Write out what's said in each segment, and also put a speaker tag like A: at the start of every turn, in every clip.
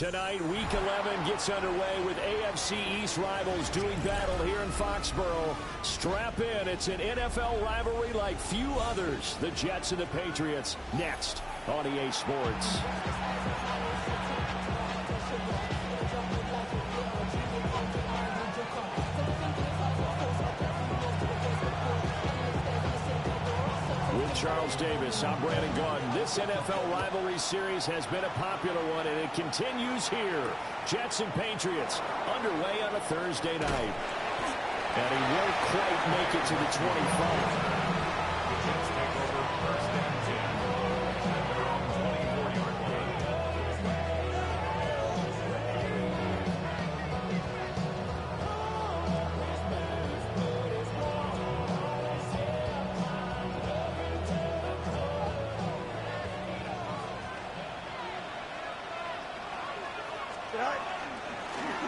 A: Tonight, Week 11 gets underway with AFC East rivals doing battle here in Foxborough. Strap in. It's an NFL rivalry like few others. The Jets and the Patriots next on EA Sports. Charles Davis, I'm Brandon Gaudin. This NFL rivalry series has been a popular one, and it continues here. Jets and Patriots underway on a Thursday night. And he won't quite make it to the 25.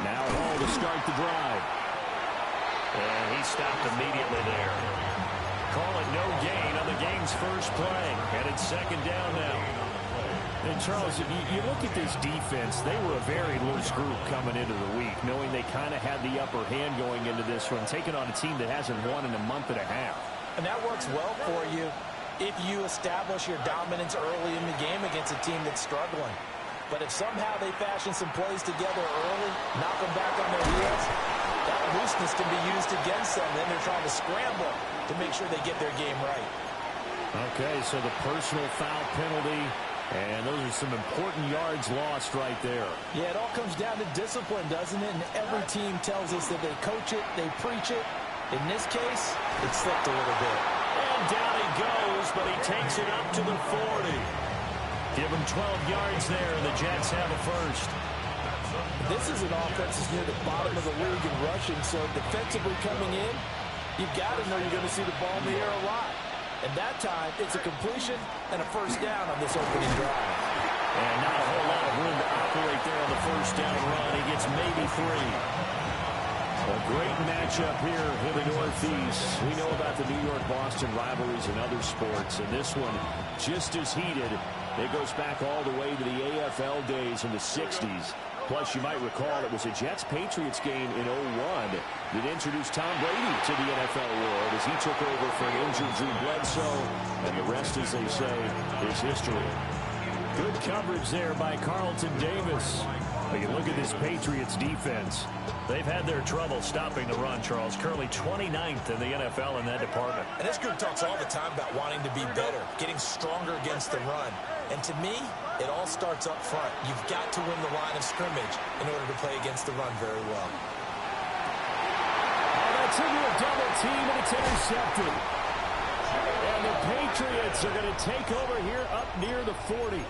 A: Now Hall to start the drive.
B: And he stopped immediately there. Call it no gain on the game's first play. And it's second down now.
A: And Charles, if you look at this defense, they were a very loose group coming into the week, knowing they kind of had the upper hand going into this one, taking on a team that hasn't won in a month and a half.
C: And that works well for you if you establish your dominance early in the game against a team that's struggling. But if somehow they fashion some plays together early, knock them back on their heels, that looseness can be used against them. Then they're trying to scramble to make sure they get their game right.
A: Okay, so the personal foul penalty, and those are some important yards lost right there.
C: Yeah, it all comes down to discipline, doesn't it? And every team tells us that they coach it, they preach it. In this case, it slipped a little bit.
A: And down he goes, but he takes it up to the 40. Give him 12 yards there, and the Jets have a first.
C: This is an offense that's near the bottom of the league in rushing, so defensively coming in, you've got to know you're going to see the ball in the air a lot. And that time, it's a completion and a first down on this opening drive.
A: And not a whole lot of room to operate there on the first down run. He gets maybe 3. A great matchup here in the Northeast. We know about the New York-Boston rivalries in other sports, and this one just as heated. It goes back all the way to the AFL days in the 60s. Plus, you might recall it was a Jets-Patriots game in 01 that introduced Tom Brady to the NFL world as he took over for an injured Drew Bledsoe, and the rest, as they say, is history. Good coverage there by Carlton Davis. But you look at this Patriots defense.
B: They've had their trouble stopping the run, Charles. Currently 29th in the NFL in that department.
C: And this group talks all the time about wanting to be better, getting stronger against the run. And to me, it all starts up front. You've got to win the line of scrimmage in order to play against the run very well.
A: Oh, that's into a double team, and it's intercepted. And the Patriots are going to take over here up near the 40.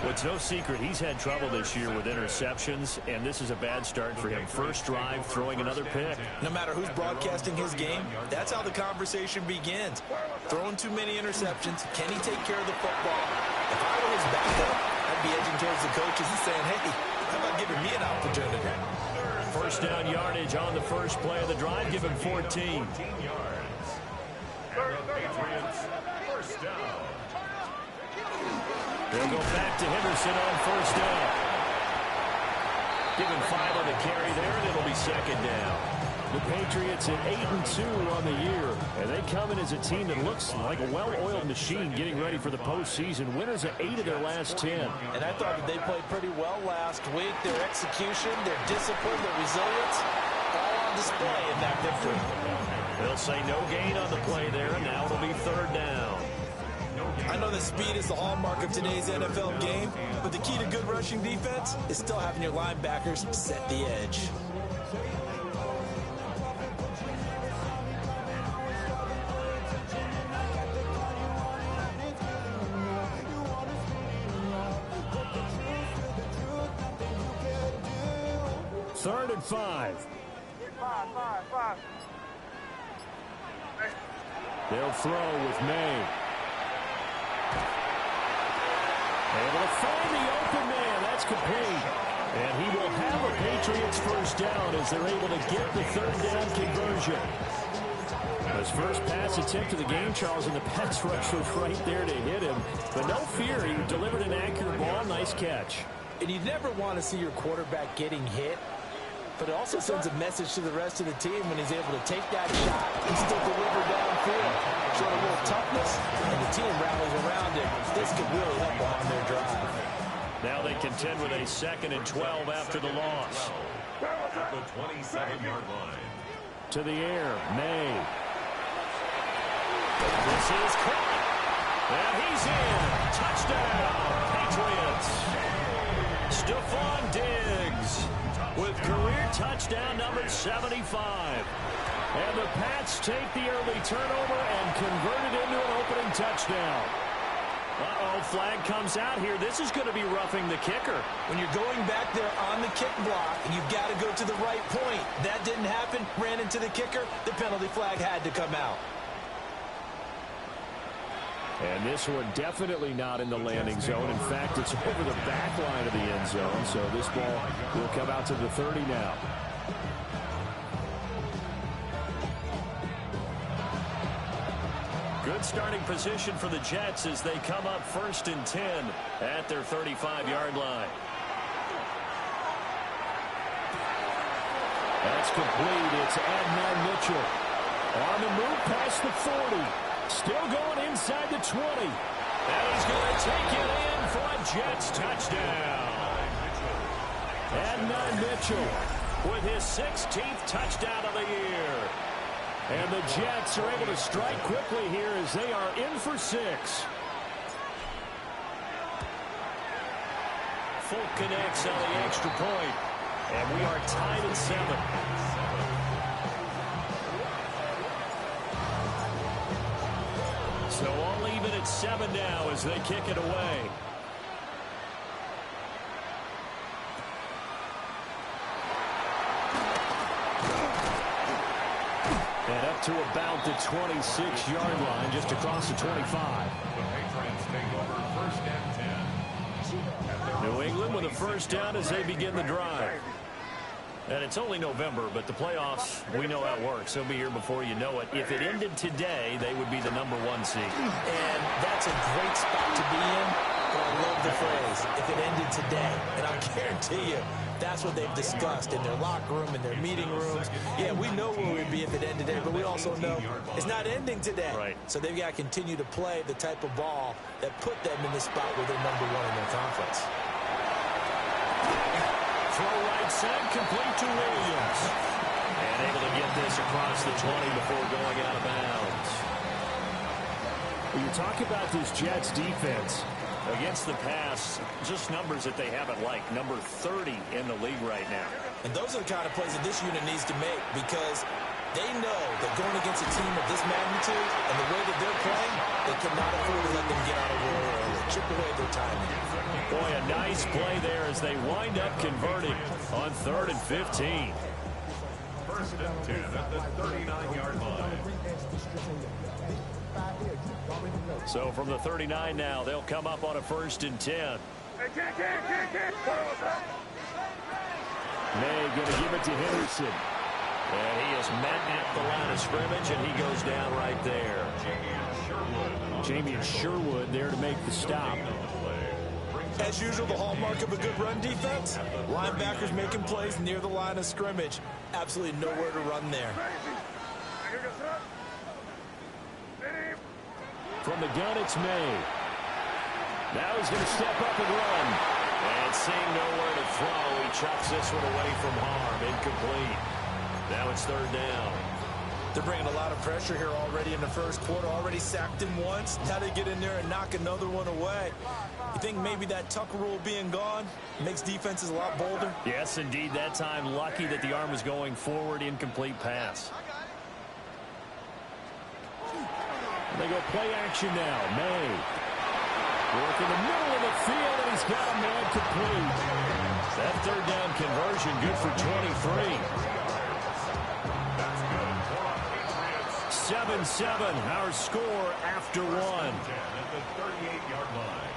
B: Well, it's no secret he's had trouble this year with interceptions, and this is a bad start for him. First drive, throwing another pick.
C: No matter who's broadcasting his game, that's how the conversation begins. Throwing too many interceptions, can he take care of the football? If I were his backup, I'd be edging towards the coaches and saying, hey, how about giving me an opportunity?
B: First down yardage on the first play of the drive. Give him 14. First down. They'll go back to Henderson on first down. Give him 5 on the carry there, and it'll be second down.
A: The Patriots at 8-2 on the year, and they come in as a team that looks like a well-oiled machine getting ready for the postseason. Winners of 8 of their last 10.
C: And I thought that they played pretty well last week. Their execution, their discipline, their resilience, all on display in that victory.
B: They'll say no gain on the play there, and now it'll be third down.
C: I know that speed is the hallmark of today's NFL game, but the key to good rushing defense is still having your linebackers set the edge.
A: Third and 5. They'll throw with May. Able to find the open man. That's complete. And he will have a Patriots first down as they're able to get the third down conversion. His first pass attempt of the game, Charles, and the pass rush was right there to hit him. But no fear, he delivered an accurate ball. Nice catch.
C: And you never want to see your quarterback getting hit, but it also sends a message to the rest of the team when he's able to take that shot and still deliver downfield. Show a little toughness, and the team rallies around him. This could really help them on their drive.
B: Now they contend with a 2nd and 12 after the loss.
D: At the 27-yard line.
A: To the air, May.
B: This is caught. And he's in. Touchdown, Patriots. Stephon Diggs with career touchdown number 75. And the Pats take the early turnover and convert it into an opening touchdown. Uh-oh, flag comes out here. This is going to be roughing the kicker.
C: When you're going back there on the kick block, you've got to go to the right point. That didn't happen. Ran into the kicker. The penalty flag had to come out.
A: And this one definitely not in the landing zone. In fact, it's over the back line of the end zone. So this ball will come out to the 30 now.
B: Good starting position for the Jets as they come up 1st and 10 at their 35-yard line.
A: That's complete. It's Adnan Mitchell. On the move past the 40. Still going inside the 20.
B: And he's going to take it in for a Jets touchdown.
A: Adnan Mitchell
B: With his 16th touchdown of the year.
A: And the Jets are able to strike quickly here as they are in for 6.
B: Folk connects on the extra point. And we are tied at 7. So all even at 7 now as they kick it away.
A: And up to about the 26-yard line, just across the 25.
D: The Patriots take over 1st and 10.
B: New England with a first down as they begin the drive. And it's only November, but the playoffs, we know how it works. They'll be here before you know it. If it ended today, they would be the number 1 seed.
C: And that's a great spot to be in. But I love the phrase, if it ended today. And I guarantee you, that's what they've discussed in their locker room, in their meeting rooms. Yeah, we know where we'd be if it ended today, but we also know it's not ending today.
B: Right.
C: So they've got to continue to play the type of ball that put them in the spot where they're number 1 in their conference.
B: Throw right side, complete to Williams. And able to get this across the 20 before going out of bounds.
A: When you talk about this Jets defense,
B: Against the pass, just numbers that they haven't liked. Number 30 in the league right now.
C: And those are the kind of plays that this unit needs to make because they know that going against a team of this magnitude and the way that they're playing, they cannot afford to let them get out of war early. Chip away at their timing.
B: Boy, a nice play there as they wind up converting on 3rd and 15.
D: 1st and 10 at the 39-yard line.
B: So from the 39 now, they'll come up on a 1st and 10.
A: May going to give it to Henderson.
B: And he is met at the line of scrimmage, and he goes down right there.
A: Jamie Sherwood there to make the stop.
C: As usual, the hallmark of a good run defense, linebackers making plays near the line of scrimmage. Absolutely nowhere to run there.
A: From the gun, it's May. Now he's going to step up and run.
B: And seeing nowhere to throw, he chucks this one away from harm. Incomplete. Now it's 3rd down.
C: They're bringing a lot of pressure here already in the first quarter. Already sacked him once. Now they get in there and knock another one away. You think maybe that Tucker rule being gone makes defenses a lot bolder?
B: Yes, indeed. That time, lucky that the arm was going forward. Incomplete pass.
A: They go play action now. May. Work in the middle of the field, and he's got a man complete.
B: That 3rd down conversion, good for 23. 7-7, our score after 1.
D: At the 38-yard line.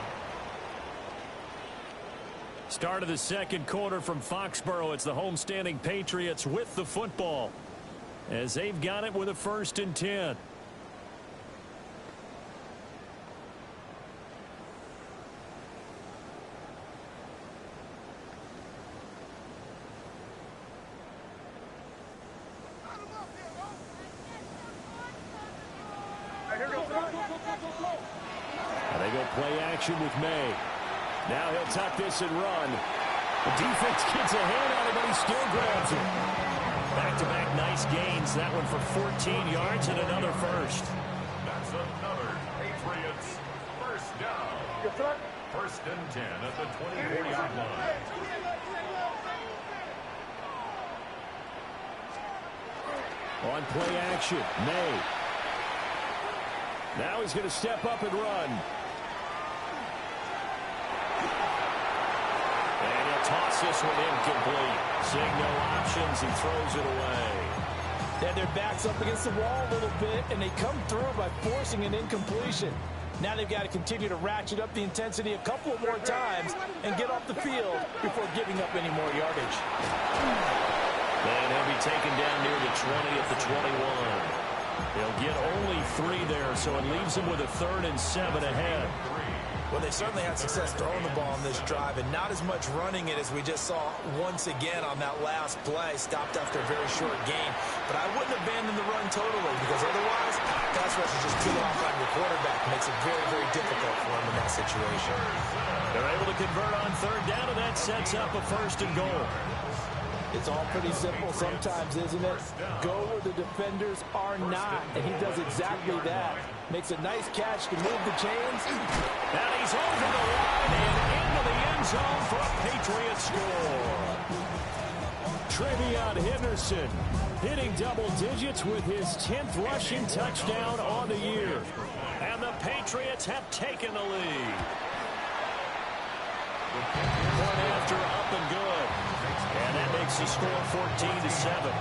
B: Start of the 2nd quarter from Foxborough. It's the homestanding Patriots with the football as they've got it with a 1st and 10.
A: play action with May. Now he'll tuck this and run. The defense gets a hand on him, but he still grabs it. Back-to-back nice gains. That one for 14 yards and another first.
D: That's another Patriots first down. First and 10 at the 24-yard line.
A: On play action, May. Now he's going to step up and run. And he'll toss this one incomplete. Seeing no options, he throws it away.
C: They had their backs up against the wall a little bit, and they come through by forcing an incompletion. Now they've got to continue to ratchet up the intensity a couple of more times and get off the field before giving up any more yardage.
A: And he'll be taken down near the 20 at the 21. They'll get only 3 there, so it leaves them with a 3rd and 7 ahead.
C: Well, they certainly had success throwing the ball on this drive, and not as much running it as we just saw once again on that last play. Stopped after a very short gain. But I wouldn't abandon the run totally, because otherwise, pass rush is just too off on your quarterback. Makes it very, very difficult for him in that situation.
A: They're able to convert on 3rd down, and that sets up a 1st and goal.
C: It's all pretty simple sometimes, isn't it? Go where the defenders are not, and he does exactly that. Makes a nice catch to move the chains.
A: And he's over the line and into the end zone for a Patriot score. Travion Henderson hitting double digits with his 10th rushing touchdown on the year. And the Patriots have taken the lead. Point after, up and good. And that makes the score 14-7.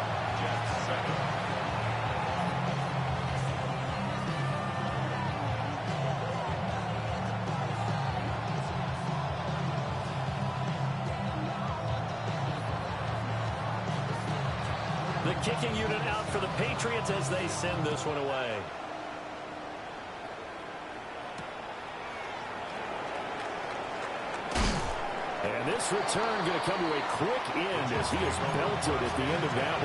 A: The kicking unit out for the Patriots as they send this one away. And this return going to come to a quick end as he is belted at the end of that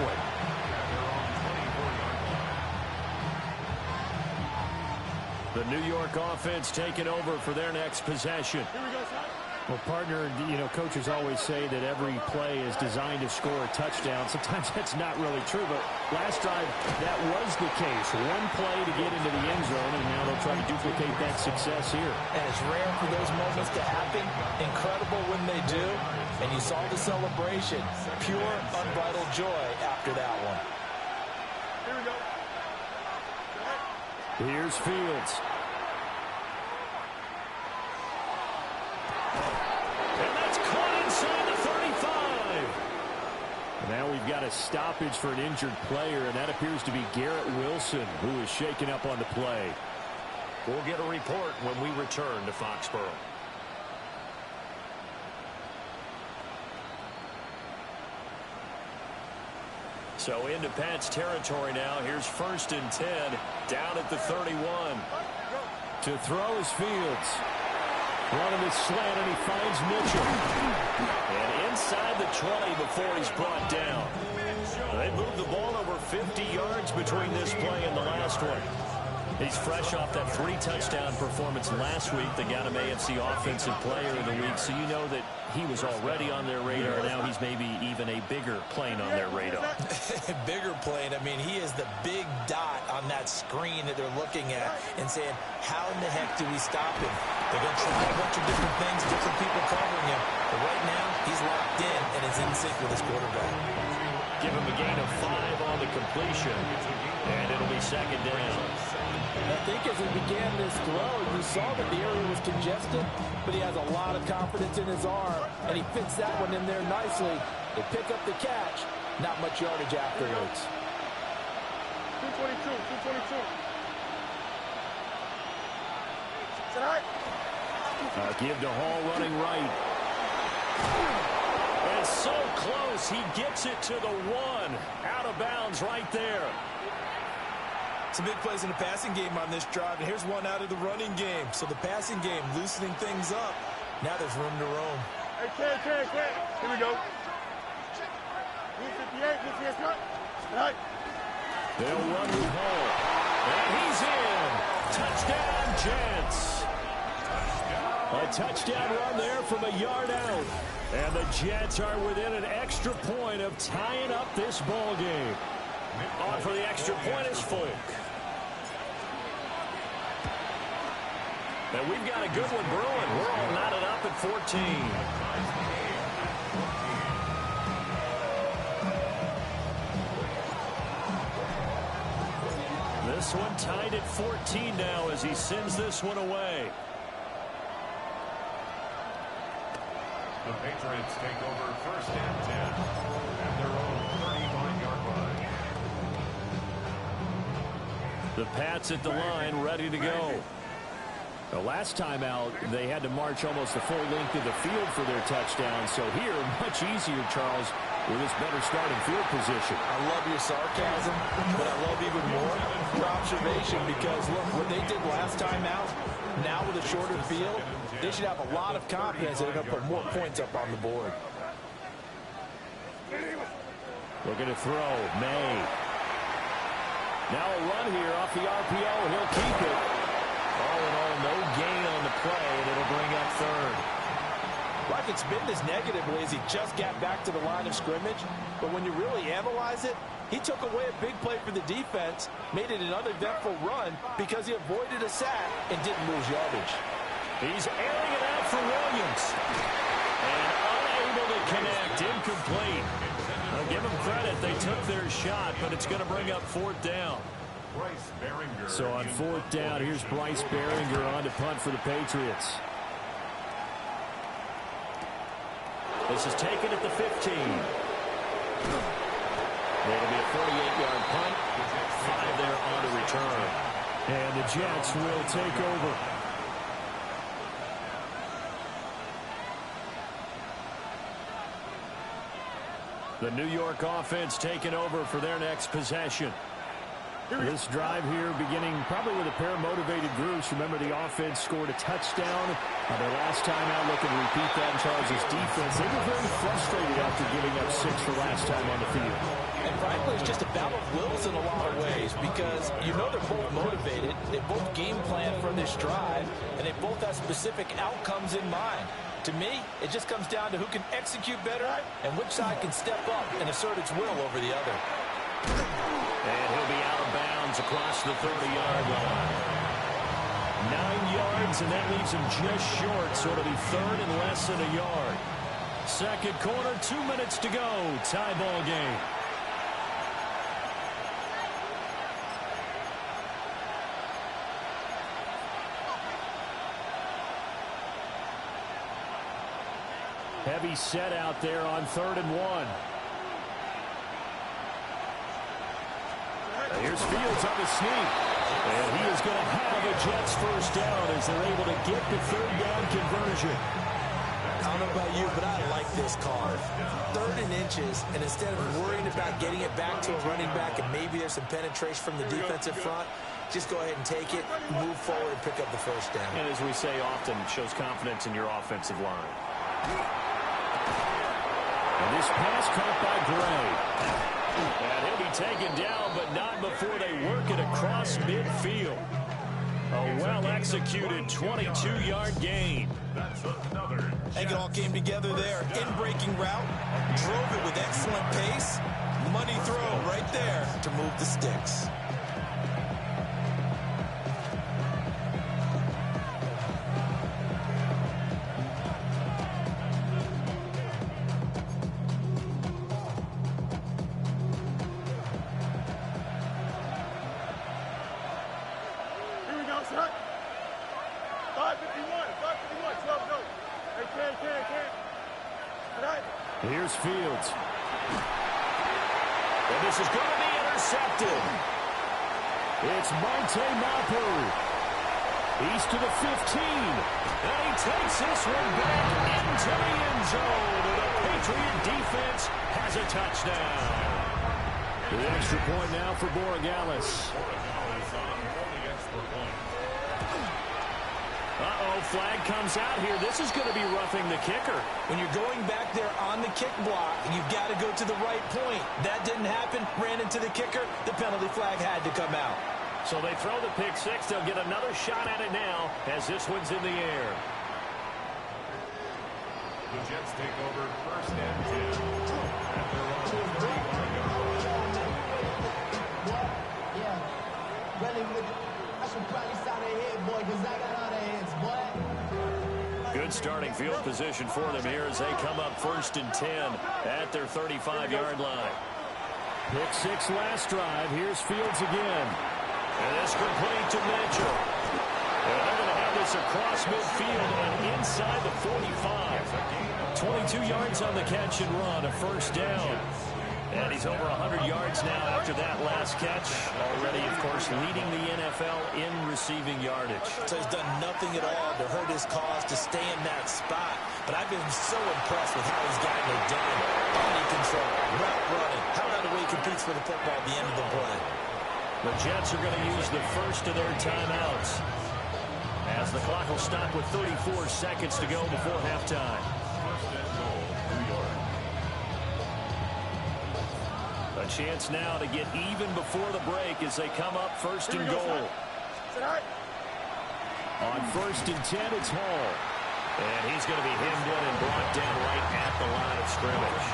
A: one. The New York offense taking over for their next possession.
E: Well, partner, you know, coaches always say that every play is designed to score a touchdown. Sometimes that's not really true, but last drive, that was the case. One play to get into the end zone, and now they'll try to duplicate that success here.
C: And it's rare for those moments to happen. Incredible when they do. And you saw the celebration. Pure, unbridled joy after that one.
F: Here we go.
A: Here's Fields. And that's caught inside the 35. Now we've got a stoppage for an injured player, and that appears to be Garrett Wilson, who is shaken up on the play. We'll get a report when we return to Foxborough. So into Pat's territory now. Here's 1st and 10 down at the 31. To throw is Fields. Running the slant, and he finds Mitchell. And inside the 20 before he's brought down. They moved the ball over 50 yards between this play and the last one. He's fresh off that 3-touchdown performance last week that got him AFC Offensive Player of the Week, so you know that he was already on their radar. Now he's maybe even a bigger plane on their radar.
C: Bigger plane. I mean, he is the big dot on that screen that they're looking at and saying, how in the heck do we stop him? They're going to try a bunch of different things, different people covering him. But right now, he's locked in and is in sync with his quarterback.
A: Give him a gain of 5 on the completion, and it'll be 2nd down.
C: I think as he began this throw, you saw that the area was congested, but he has a lot of confidence in his arm, and he fits that one in there nicely. They pick up the catch, not much yardage afterwards.
F: 222.
A: Give to Hall running right. And so close, he gets it to the 1. Out of bounds right there.
C: Some big plays in the passing game on this drive, and here's one out of the running game. So the passing game loosening things up. Now there's room to roam.
F: Hey, Ken. Here we go. 58, cut. All right.
A: They'll run with Hall. And he's in. Touchdown, Jets. A touchdown run there from a yard out. And the Jets are within an extra point of tying up this ball game.
B: On for the extra point is Folk. And we've got a good one brewing. We're all knotted up at 14.
A: This one tied at 14 now as he sends this one away.
D: The Patriots take over 1st and 10 at their own 35-yard line.
A: The Pats at the line, ready to go. The last time out, they had to march almost the full length of the field for their touchdown. So here, much easier, Charles, with this better starting field position.
C: I love your sarcasm, but I love even more your observation because, look, what they did last time out, now with a shorter field, they should have a lot of confidence that they're going to put more points up on the board.
A: Looking to throw, May. Now a run here off the RPO, and he'll keep it. All in all, no gain on the play, and it'll bring up third.
C: Like it's been this negatively as he just got back to the line of scrimmage, but when you really analyze it, he took away a big play for the defense, made it an uneventful run because he avoided a sack and didn't lose yardage.
A: He's airing it out for Williams. And unable to connect, incomplete. I'll give them credit, they took their shot, but it's going to bring up 4th down. So on 4th down, here's Bryce Behringer on to punt for the Patriots. This is taken at the 15. It'll be a 48-yard punt. 5 there on the return. And the Jets will take over. The New York offense taking over for their next possession. This drive here beginning probably with a pair of motivated groups. Remember, the offense scored a touchdown. Their last time out, looking to repeat that in Charles' defense. They were very frustrated after giving up 6 for last time on the field.
C: And frankly, it's just a battle of wills in a lot of ways because you know they're both motivated. They both game plan for this drive, and they both have specific outcomes in mind. To me, it just comes down to who can execute better and which side can step up and assert its will over the other.
A: And he'll be out of bounds across the 30-yard line. 9 yards, and that leaves him just short, so it'll be 3rd and less than a yard. Second quarter, 2 minutes to go. Tie ball game. Heavy set out there on 3rd and 1. Here's Fields on the sneak. And he is going to have a Jets first down as they're able to get the 3rd down conversion.
C: I don't know about you, but I like this call. 3rd and inches, and instead of worrying about getting it back to a running back and maybe there's some penetration from the defensive front, just go ahead and take it, move forward, and pick up the first down.
B: And as we say often, it shows confidence in your offensive line.
A: And this pass caught by Gray. And he'll be taken down, but not before they work it across midfield. A well-executed 22-yard gain.
C: I think it all came together there. In-breaking route, drove it with excellent pace. Money throw right there to move the sticks.
A: Here's Fields. And this is going to be intercepted. It's Monte Mapu. He's to the 15. And he takes this one back into the end zone. And the Patriot defense has a touchdown. The extra point now for Borregales. Uh-oh, flag comes out here. This is going to be roughing the kicker.
C: When you're going back there on the kick block, you've got to go to the right point. That didn't happen. Ran into the kicker. The penalty flag had to come out.
A: So they throw the pick six. They'll get another shot at it now as this one's in the air.
D: The Jets take over 1st and 10 at their own 35-yard line.
G: Yeah. I should probably sign a head, boy, because I got all the heads, boy.
B: Good starting field position for them here as they come up 1st and 10 at their 35-yard line.
E: Pick 6 last drive. Here's Fields again.
B: And it's complete to Mitchell. And they're going to have this across midfield and inside the 45. 22 yards on the catch and run, a 1st down. And he's over 100 yards now after that last catch. Already, of course, leading the NFL in receiving yardage.
C: So he's done nothing at all to hurt his cause to stay in that spot. But I've been so impressed with how he's gotten it done. Body control, route running, how about the way he competes for the football at the end of the play.
B: The Jets are going to use the first of their timeouts as the clock will stop with 34 seconds to go before halftime. A chance now to get even before the break as they come up 1st and goal. On 1st and 10, it's Hall. And he's going to be hemmed in and brought down right at the line of scrimmage.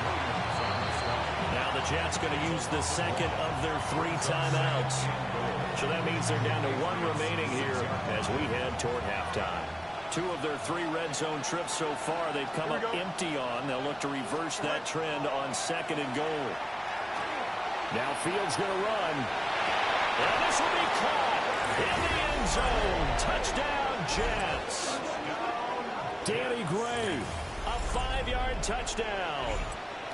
B: Now the Jets going to use the second of their 3 timeouts. So that means they're down to 1 remaining here as we head toward halftime. 2 of their 3 red zone trips so far they've come up empty on. They'll look to reverse that trend on 2nd and goal. Now Fields going to run. And this will be caught in the end zone. Touchdown, Jets. Danny Gray, a 5-yard touchdown.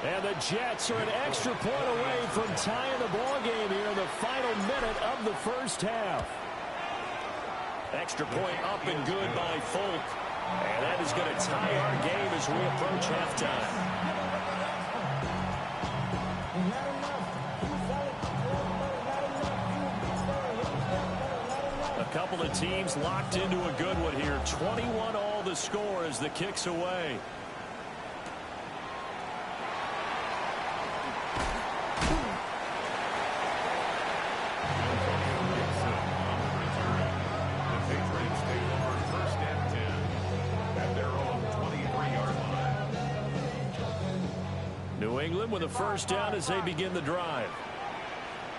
B: And the Jets are an extra point away from tying the ball game here in the final minute of the 1st half. Extra point up and good by Folk. And that is going to tie our game as we approach halftime. A couple of teams locked into a good one here. 21 all the score as the kick's away. New England with a 1st down as they begin the drive.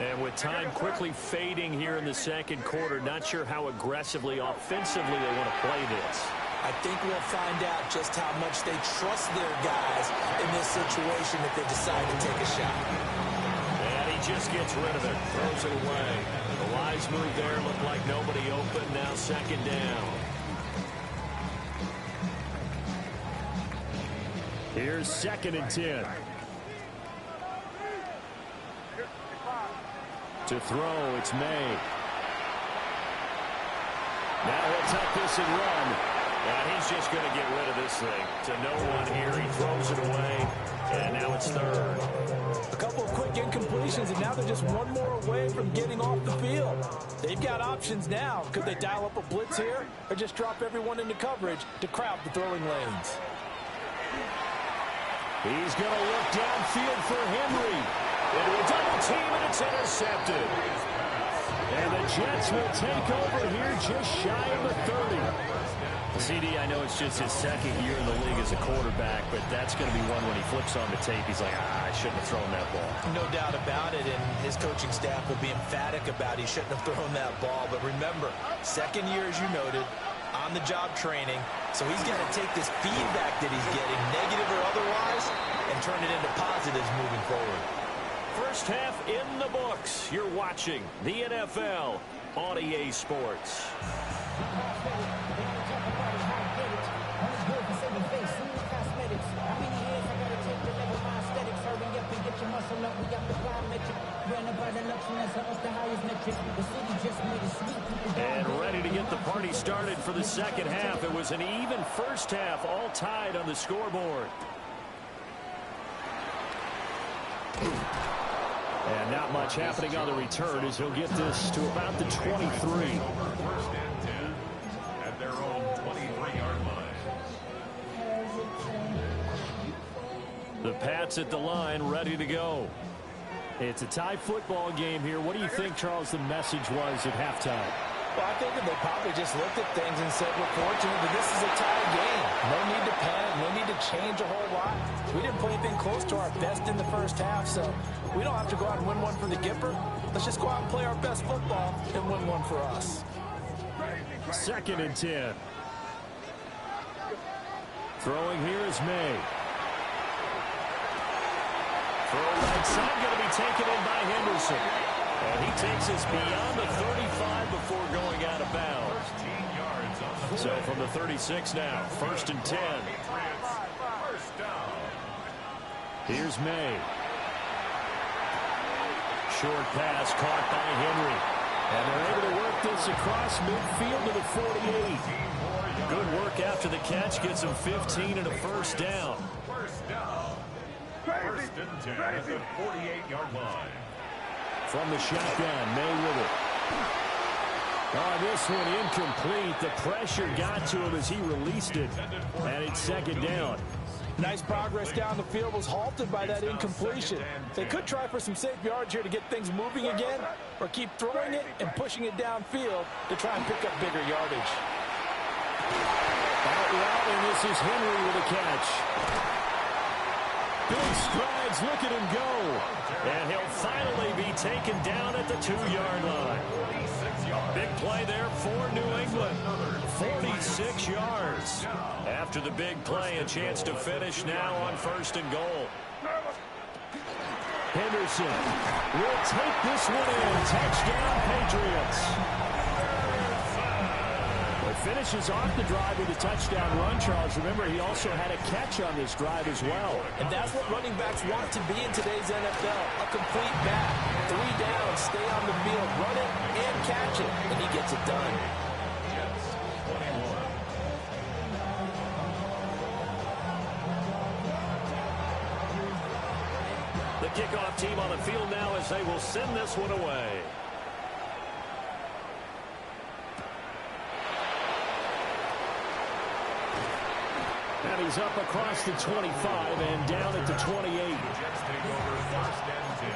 B: And with time quickly fading here in the 2nd quarter, not sure how aggressively, offensively they want to play this.
C: I think we'll find out just how much they trust their guys in this situation if they decide to take a shot.
B: And he just gets rid of it, throws it away. The wise move there, looked like nobody open, now 2nd down.
E: Here's 2nd and 10. To throw, it's May.
B: Now he'll tuck this and run. And he's just going to get rid of this thing. To no one here. He throws it away. And now it's 3rd.
C: A couple of quick incompletions, and now they're just 1 more away from getting off the field. They've got options now. Could they dial up a blitz here or just drop everyone into coverage to crowd the throwing lanes?
B: He's going to look downfield for Henry. Into a double team, and it's intercepted.
E: And the Jets will take over here just shy of the 30.
B: CD, I know it's just his 2nd year in the league as a quarterback, but that's going to be one when he flips on the tape. He's like, I shouldn't have thrown that ball.
C: No doubt about it, and his coaching staff will be emphatic about he shouldn't have thrown that ball. But remember, 2nd year, as you noted, on-the-job training. So he's got to take this feedback that he's getting, negative or otherwise, and turn it into positives moving forward.
B: 1st half in the books. You're watching the NFL on EA Sports. And ready to get the party started for the 2nd half. It was an even 1st half, all tied on the scoreboard.
E: And not much happening on the return as he'll get this to about the 23.
D: 1st and 10 at their own 23-yard line.
B: The Pats at the line, ready to go.
E: It's a tie football game here. What do you think, Charles, the message was at halftime?
C: Well, I think that they probably just looked at things and said, we're fortunate that this is a tie game. No need to panic, no need to change a whole lot. We didn't play anything close to our best in the first half, so we don't have to go out and win one for the Gipper. Let's just go out and play our best football and win one for us.
E: 2nd and 10. Throwing here is May. Throw right side, going to be taken in by Henderson. And he takes us beyond the 35 before going out of bounds. So from the 36 now, 1st and 10. Here's May. Short pass caught by Henry. And they're able to work this across midfield to the 48. Good work after the catch. Gets him 15 and a 1st down.
D: 1st and 10 at the 48-yard line.
E: From the shotgun, May with it. Oh, this one incomplete. The pressure got to him as he released it. And it's 2nd down.
C: Nice progress down the field was halted by that incompletion. They could try for some safe yards here to get things moving again, or keep throwing it and pushing it downfield to try and pick up bigger yardage.
E: Out route, and this is Henry with a catch. Big strides, look at him go. And he'll finally be taken down at the 2-yard line. Big play there for New England. 46 yards. After the big play, a chance to finish now on 1st and goal. Henderson will take this one in. Touchdown, Patriots. Finishes off the drive with a touchdown run, Charles. Remember, he also had a catch on this drive as well.
C: And that's what running backs want to be in today's NFL. A complete back. 3 downs, stay on the field, run it, and catch it. And he gets it done.
B: The kickoff team on the field now as they will send this one away.
E: And he's up across the 25 and down at the 28.
D: Jets take over 1st and 10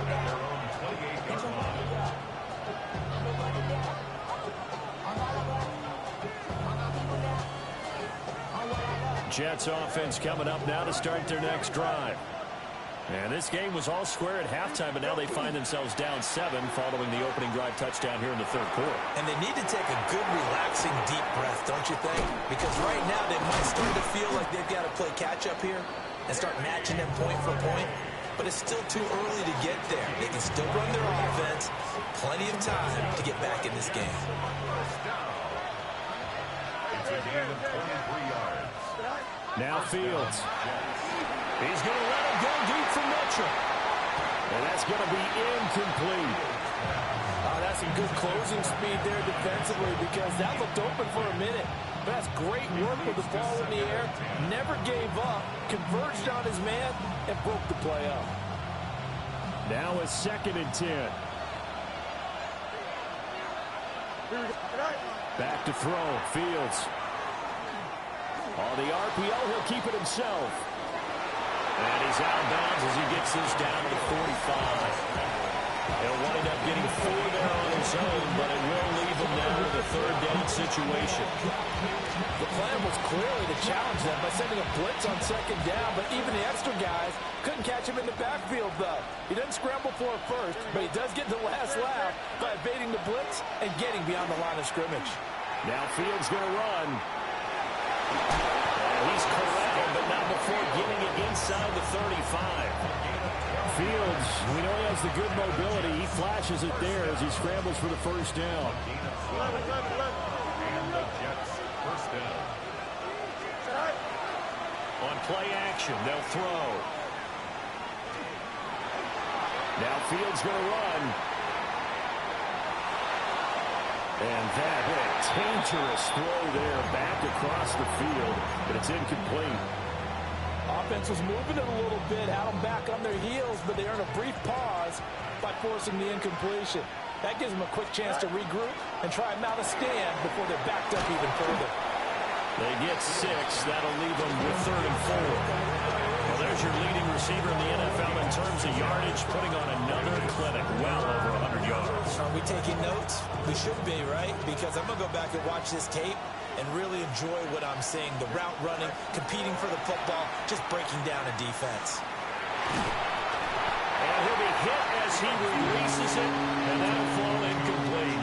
D: at their own 28-yard line.
B: Jets offense coming up now to start their next drive. And this game was all square at halftime, but now they find themselves down 7 following the opening drive touchdown here in the 3rd quarter.
C: And they need to take a good, relaxing, deep breath, don't you think? Because right now they might start to feel like they've got to play catch-up here and start matching them point for point. But it's still too early to get there. They can still run their offense. Plenty of time to get back in this game.
D: It's a gain of 23 yards.
B: Now Fields. He's going to let him go deep for Mitchell.
E: And that's going to be incomplete.
C: That's some good closing speed there defensively, because that looked open for a minute. But that's great work with the ball in the air. Never gave up. Converged on his man and broke the play up.
E: Now a 2nd and 10. Back to throw. Fields. On the RPO, he'll keep it himself.
B: And he's out of bounds as he gets this down to the 45. He'll wind up getting 4 there on his own, but it will leave him now with a 3rd down situation.
C: The plan was clearly to challenge them by sending a blitz on 2nd down, but even the extra guys couldn't catch him in the backfield, though. He doesn't scramble for it first, but he does get the last laugh by evading the blitz and getting beyond the line of scrimmage.
E: Now Fields going to run.
B: He's corralled, but not before getting it inside the 35.
E: Fields, we know he has the good mobility. He flashes it there as he scrambles for the 1st down.
D: And the Jets 1st down.
B: On play action, they'll throw.
E: Now Fields going to run. And that a dangerous throw there back across the field, but it's incomplete.
C: Offense was moving it a little bit, had them back on their heels, but they earned a brief pause by forcing the incompletion. That gives them a quick chance to regroup and try and mount a stand before they're backed up even further.
B: They get 6. That'll leave them with 3rd and 4. Well, there's your leading receiver in the NFL in terms terms of yardage, putting on another clinic, well over 100 yards.
C: Are we taking notes? We should be, right? Because I'm going to go back and watch this tape and really enjoy what I'm seeing. The route running, competing for the football, just breaking down a defense.
B: And he'll be hit as he releases it, and that'll fall incomplete.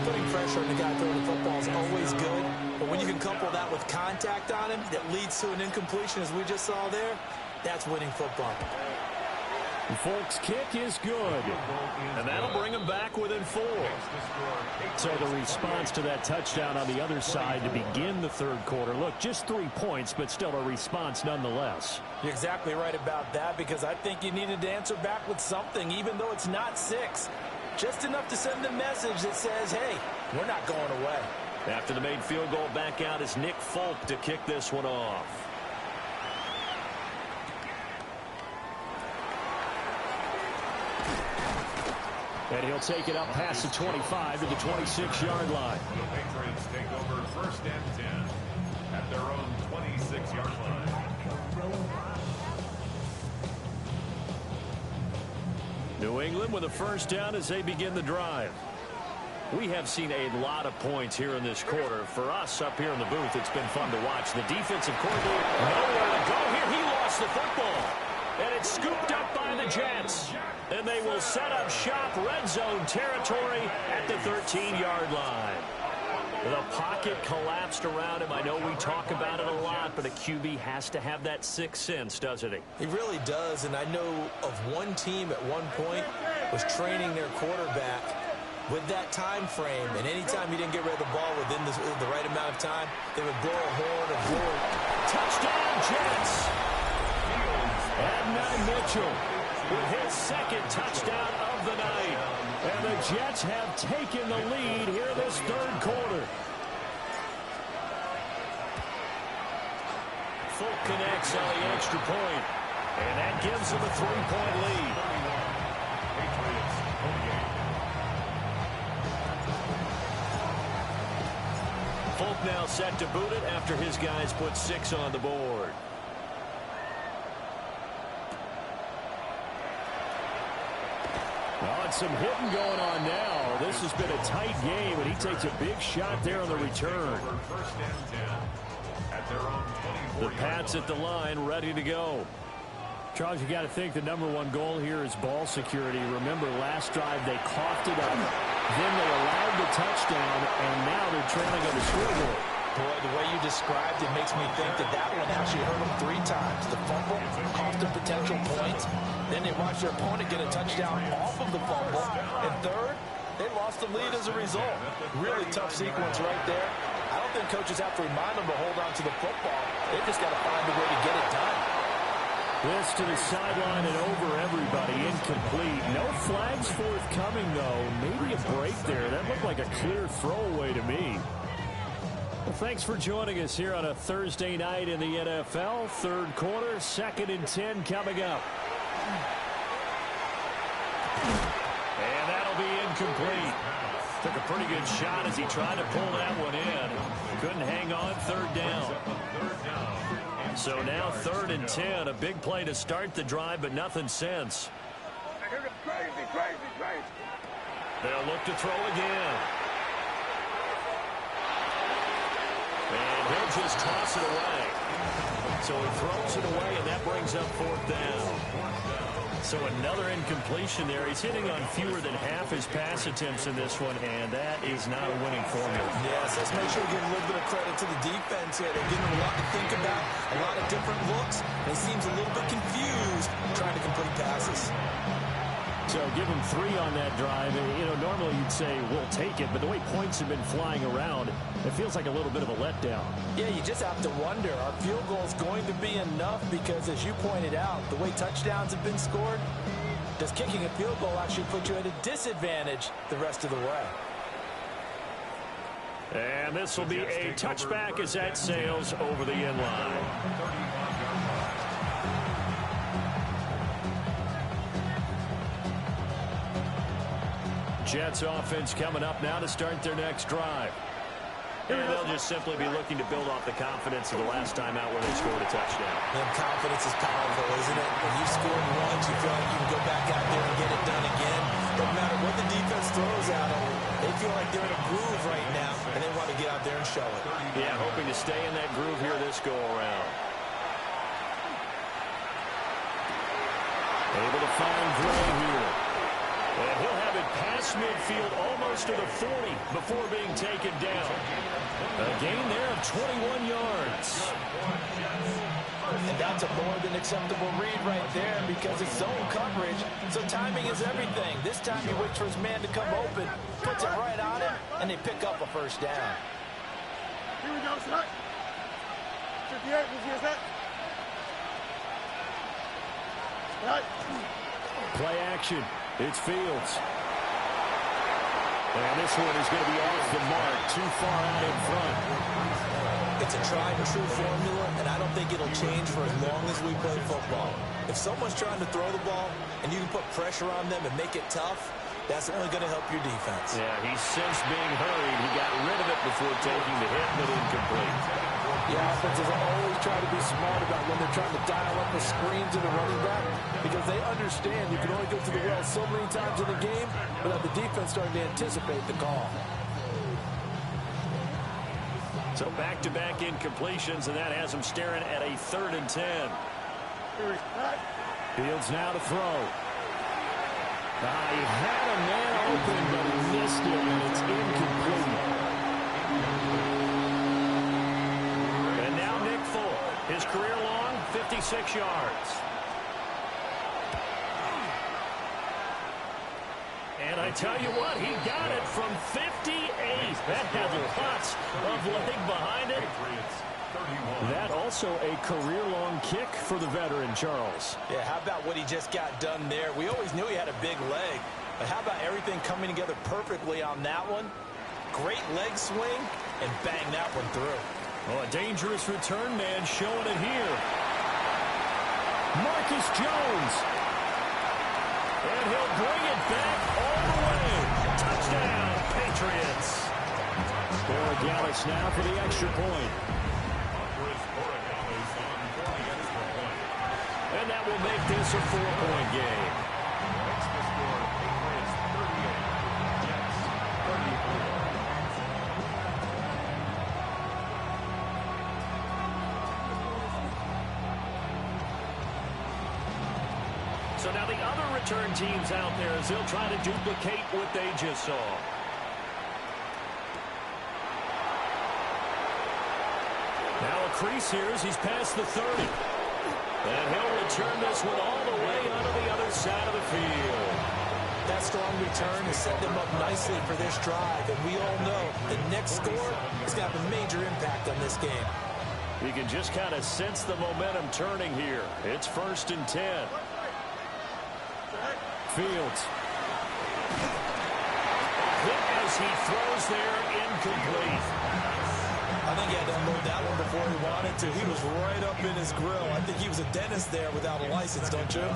C: Putting pressure on the guy throwing the football is always good, but when you can couple that with contact on him that leads to an incompletion, as we just saw there, that's winning football.
E: Folks' kick is good.
B: And that'll bring him back within 4.
E: So the response to that touchdown on the other side to begin the third quarter. Look, just 3 points, but still a response nonetheless.
C: You're exactly right about that, because I think you needed to answer back with something, even though it's not 6. Just enough to send a message that says, hey, we're not going away.
B: After the made field goal, back out is Nick Folk to kick this one off.
E: And he'll take it up past the 25 to the 26-yard line.
D: The Patriots take over 1st and 10 at their own 26-yard line.
B: New England with a first down as they begin the drive. We have seen a lot of points here in this quarter. For us up here in the booth, it's been fun to watch. The defensive coordinator nowhere to go here. He lost the football. And it's scooped up by the Jets. And they will set up shop, red zone territory at the 13-yard line. The pocket collapsed around him. I know we talk about it a lot, but a QB has to have that sixth sense, doesn't he?
C: He really does, and I know of one team at one point was training their quarterback with that time frame, and anytime he didn't get rid of the ball within the right amount of time, they would blow a horn and blow it.
B: Touchdown, Jets! And Mitchell with his second touchdown of the night. And the Jets have taken the lead here this third quarter. Folk connects on the extra point, and that gives them a 3-point lead. Folk now set to boot it after his guys put 6 on the board.
E: Well, it's some hitting going on now. This has been a tight game, and he takes a big shot there on the return.
B: The Pats at the line, ready to go.
E: Charles, you got to think the #1 goal here is ball security. Remember, last drive they coughed it up. Then they allowed the touchdown, and now they're trailing on the scoreboard.
C: Boy, the way you described it makes me think that one actually hurt them 3 times. The fumble cost them potential points. Then they watched their opponent get a touchdown off of the fumble. And third, they lost the lead as a result. Really tough sequence right there. I don't think coaches have to remind them to hold on to the football. They've just got to find a way to get it done.
E: This to the sideline and over everybody. Incomplete. No flags forthcoming, though. Maybe a break there. That looked like a clear throwaway to me. Well, thanks for joining us here on a Thursday night in the NFL. Third quarter, 2nd and 10 coming up.
B: And that'll be incomplete. Took a pretty good shot as he tried to pull that one in. Couldn't hang on, 3rd down. So now 3rd and 10. A big play to start the drive, but nothing since. They'll look to throw again. And he'll just toss it away. So he throws it away, and that brings up 4th down. So another incompletion there. He's hitting on fewer than half his pass attempts in this one, and that is not a winning formula.
C: Yes, let's make sure we give a little bit of credit to the defense here. They're giving him a lot to think about, a lot of different looks, and he seems a little bit confused trying to complete passes.
E: So give him 3 on that drive. You know, normally you'd say, we'll take it, but the way points have been flying around, it feels like a little bit of a letdown.
C: Yeah, you just have to wonder, are field goals going to be enough? Because as you pointed out, the way touchdowns have been scored, does kicking a field goal actually put you at a disadvantage the rest of the way?
B: And this will be a touchback as that sails over the end line. Jets offense coming up now to start their next drive. And they'll just simply be looking to build off the confidence of the last time out where they scored a touchdown.
C: And confidence is powerful, isn't it? When you scored once, you feel like you can go back out there and get it done again. No matter what the defense throws at them, they feel like they're in a groove right now, and they want to get out there and show it.
B: Yeah, hoping to stay in that groove here this go-around. Able to find Gray here. And he'll have it past midfield almost to the 40 before being taken down. A gain there of 21 yards.
C: And that's a more than acceptable read right there because it's zone coverage, so timing is everything. This time he waits for his man to come open, puts it right on him, and they pick up a first down.
F: Here we go, set. 58, who's here, set? Right.
A: Play action. It's Fields. And this one is going to be off the mark, too far out in front.
C: It's a tried and true formula, and I don't think it'll change for as long as we play football. If someone's trying to throw the ball and you can put pressure on them and make it tough, that's only going to help your defense.
B: Yeah, he's since being hurried. He got rid of it before taking the hit, but incomplete.
C: Yeah, offenses always try to be smart about when they're trying to dial up a screen to the running back because they understand you can only go to the well so many times in the game without the defense starting to anticipate the call.
B: So back-to-back incompletions, and that has him staring at a 3rd and 10.
A: Fields now to throw. He had a man open, but he missed it, and it's incomplete.
B: And now Nick Fuller, his career long, 56 yards. And I tell you what, he got it from 58. That had lots of leg behind it.
A: That also a career-long kick for the veteran, Charles.
C: Yeah, how about what he just got done there? We always knew he had a big leg, but how about everything coming together perfectly on that one? Great leg swing, and bang that one through.
A: Oh, a dangerous return man showing it here. Marcus Jones.
B: And he'll bring it back all the way. Touchdown, Patriots.
A: Borregales now for the extra point.
B: And that will make this a 4-point game. So now the other return teams out there as they'll try to duplicate what they just saw. Now a crease here as he's past the 30. And he'll return this one all the way onto the other side of the field.
C: That strong return has set them up nicely for this drive, and we all know the next score is going to have a major impact on this game.
B: You can just kind of sense the momentum turning here. It's 1st and 10.
A: Fields.
B: Hit as he throws there, incomplete.
C: I think he had to unload that one before he wanted to. He was right up in his grill. I think he was a dentist there without a license, don't you?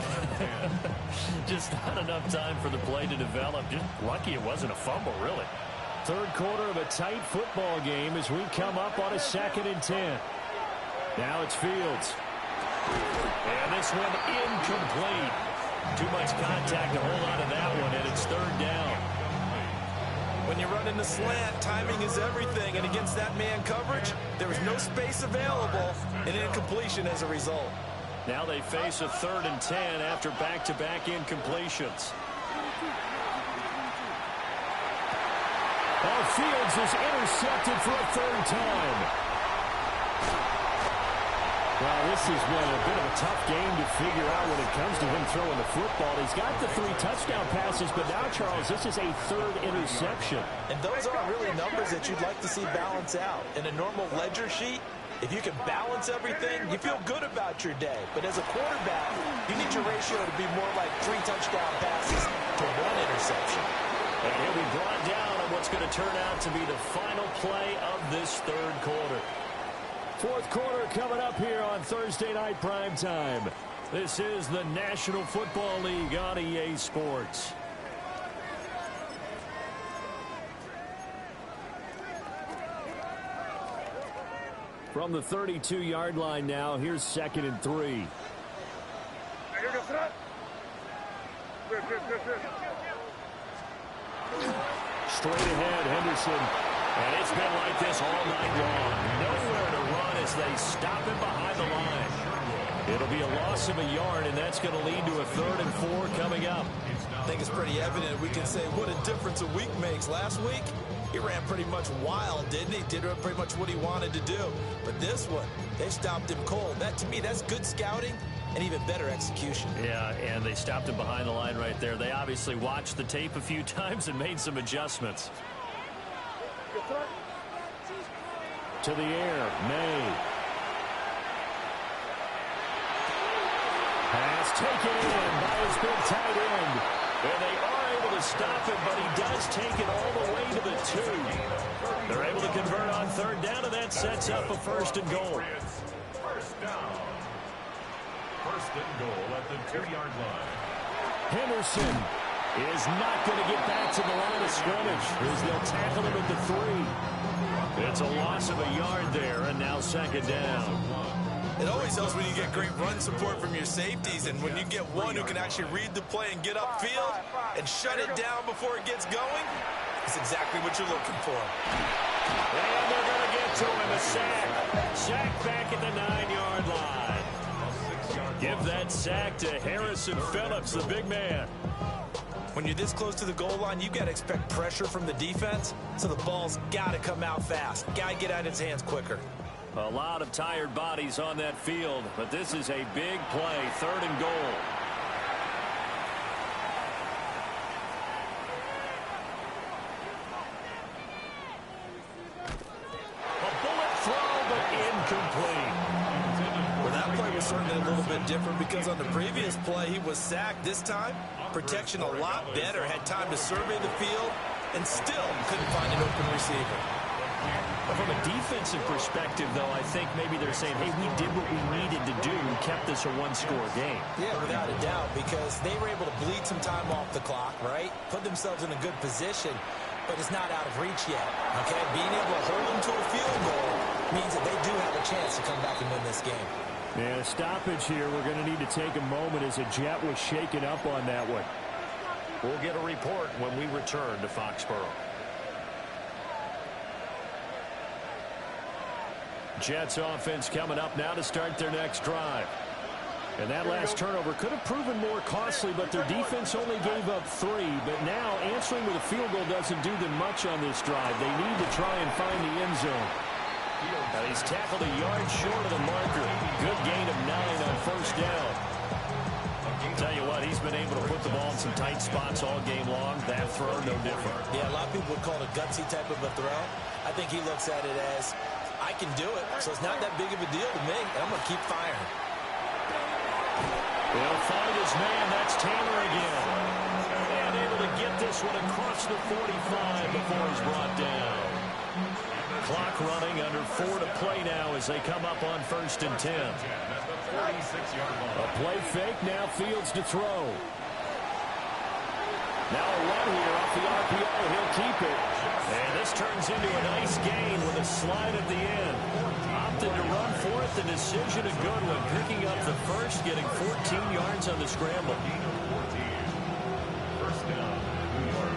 B: Just not enough time for the play to develop. Just lucky it wasn't a fumble, really.
A: 3rd quarter of a tight football game as we come up on a 2nd and 10. Now it's Fields.
B: And this one incomplete. Too much contact to hold on to that one, and it's 3rd down.
C: When you run in the slant, timing is everything, and against that man coverage, there was no space available, and incompletion as a result.
B: Now they face a 3rd and 10 after back-to-back incompletions.
A: Fields is intercepted for a 3rd time. Well, this has been a bit of a tough game to figure out when it comes to him throwing the football. He's got the 3 touchdown passes, but now, Charles, this is a 3rd interception.
C: And those aren't really numbers that you'd like to see balance out. In a normal ledger sheet, if you can balance everything, you feel good about your day. But as a quarterback, you need your ratio to be more like 3 touchdown passes to 1 interception.
B: And he'll be brought down on what's going to turn out to be the final play of this 3rd quarter.
A: 4th quarter coming up here on Thursday Night Primetime. This is the National Football League on EA Sports. From the 32-yard line now, here's 2nd and 3.
B: Straight ahead, Henderson. And it's been like this all night long. Nowhere to run as they stop him behind the line. It'll be a loss of a yard, and that's going to lead to a 3rd and 4 coming up.
C: I think it's pretty evident. We can say what a difference a week makes. Last week, he ran pretty much wild, didn't he? Did pretty much what he wanted to do. But this one, they stopped him cold. That, to me, that's good scouting and even better execution.
B: Yeah, and they stopped him behind the line right there. They obviously watched the tape a few times and made some adjustments.
A: To the air, May. Pass taken in by his big tight end.
B: And they are able to stop him, but he does take it all the way to the 2. They're able to convert on 3rd down, and that sets up a 1st and goal.
D: First down. 1st and goal at the 2-yard line.
A: Henderson is not going to get back to the line of scrimmage as they'll tackle him at the 3.
B: It's a loss of a yard there, and now 2nd down.
C: It always helps when you get great run support from your safeties, and when you get one who can actually read the play and get upfield and shut it down before it gets going, it's exactly what you're looking for.
B: And they're going to get to him, a sack. Sack back at the 9-yard line. Give that sack to Harrison Phillips, the big man.
C: When you're this close to the goal line, you got to expect pressure from the defense, so the ball's got to come out fast. Got to get out of its hands quicker.
B: A lot of tired bodies on that field, but this is a big play, 3rd and goal. A bullet throw, but incomplete.
C: Well, that play was certainly a little bit different because on the previous play, he was sacked. This time, protection a lot better, had time to survey the field, and still couldn't find an open receiver.
B: From a defensive perspective, though, I think maybe they're saying, hey, we did what we needed to do and kept this a 1-score game.
C: Yeah, without a doubt, because they were able to bleed some time off the clock, right? Put themselves in a good position, but it's not out of reach yet, okay? Being able to hold them to a field goal means that they do have a chance to come back and win this game.
A: Yeah, a stoppage here. We're going to need to take a moment as a Jet was shaken up on that one.
B: We'll get a report when we return to Foxborough. Jets offense coming up now to start their next drive. And that last turnover could have proven more costly, but their defense only gave up 3. But now answering with a field goal doesn't do them much on this drive. They need to try and find the end zone. Now he's tackled a yard short of the marker. Good gain of 9 on 1st down. Tell you what, he's been able to put the ball in some tight spots all game long. That throw, no different.
C: Yeah, a lot of people would call it a gutsy type of a throw. I think he looks at it as, I can do it, so it's not that big of a deal to me, and I'm going to keep firing.
B: He'll find his man. That's Taylor again. And able to get this one across the 45 before he's brought down. Clock running, under 4 to play now as they come up on 1st and 10.
A: A play fake, now Fields to throw. Now a run here off the RPO. He'll keep it.
B: And this turns into a nice gain with a slide at the end. Opted to run for it. The decision a good one. Picking up the first, getting 14 yards on the scramble.
D: First down, New York.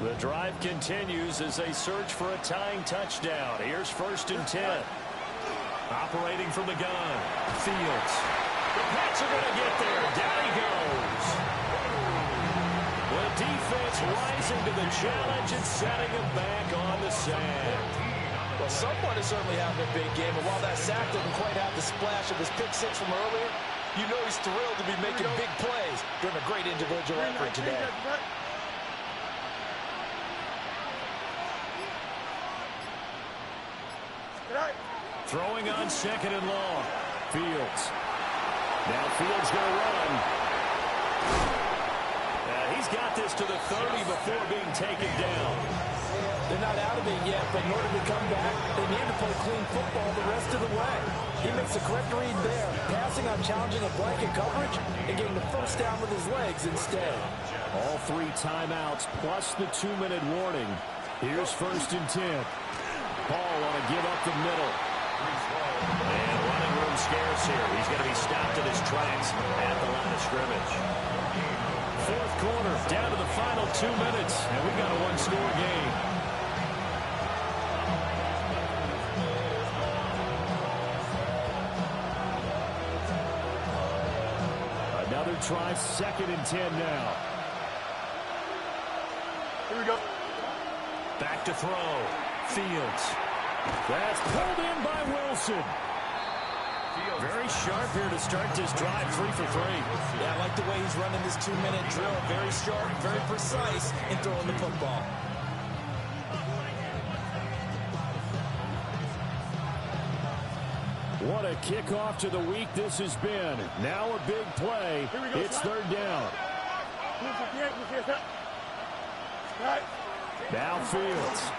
B: The drive continues as they search for a tying touchdown. Here's 1st and 10. Operating from the gun. Fields. The Pats are going to get there. Down he goes. The defense rising to the challenge and setting him back on the sack.
C: Well, someone is certainly having a big game, and while that sack didn't quite have the splash of his pick 6 from earlier, you know he's thrilled to be making big plays during a great individual effort today.
B: Throwing on 2nd and long. Fields. Now Fields going to run. he's got this to the 30 before being taken down.
C: They're not out of it yet, but in order to come back, they need to play clean football the rest of the way. He makes the correct read there, passing on challenging a blanket coverage and getting the first down with his legs instead.
E: All 3 timeouts plus the 2-minute warning. Here's 1st and 10. Ball on a give up the middle.
B: And running room scarce here. He's going to be stopped in his tracks at the line of scrimmage.
E: 4th quarter, down to the final 2 minutes, and we've got a 1-score game. Another try, 2nd and 10 now.
F: Here we go.
B: Back to throw. Fields.
E: That's pulled in by Wilson.
B: Very sharp here to start this drive, 3 for 3.
C: Yeah, I like the way he's running this 2-minute drill. Very sharp, very precise in throwing the football.
E: What a kickoff to the week this has been. Now a big play. It's 3rd down. Now Fields.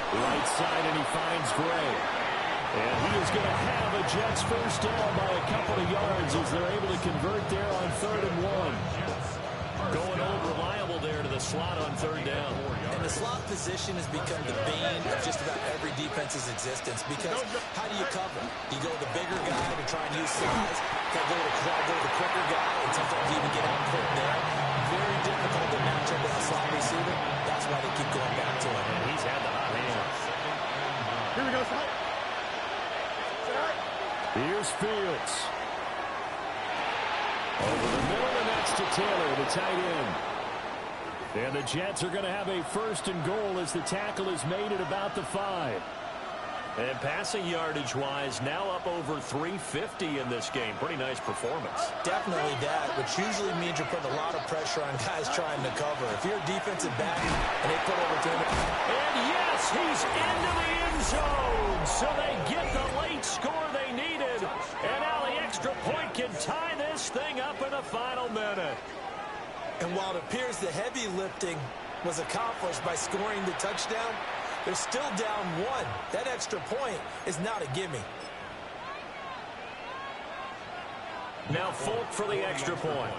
E: Right side, and he finds Gray. And he is going to have a Jets first down by a couple of yards as they're able to convert there on 3rd and 1.
B: Going old reliable there to the slot on 3rd down.
C: And the slot position has become the bane of just about every defense's existence because how do you cover? You go with the bigger guy to try and use size. You go to the quicker guy and sometimes even get out quick there. Very difficult to match up with a slot receiver. That's why they keep going back to him.
B: And he's had the hot hand.
F: Here we go, Scott.
E: Here's Fields. Over the middle, and that's to Taylor, the tight end. And the Jets are going to have a 1st and goal as the tackle is made at about the 5.
B: And passing yardage-wise, now up over 350 in this game. Pretty nice performance.
C: Definitely that, which usually means you're putting a lot of pressure on guys trying to cover. If you're a defensive back and they put over 300.
B: And yes, he's into the end zone. So they get the late score they needed. And now the extra point can tie this thing up in the final minute.
C: And while it appears the heavy lifting was accomplished by scoring the touchdown, they're still down 1. That extra point is not a gimme.
B: Now Folk for the extra point.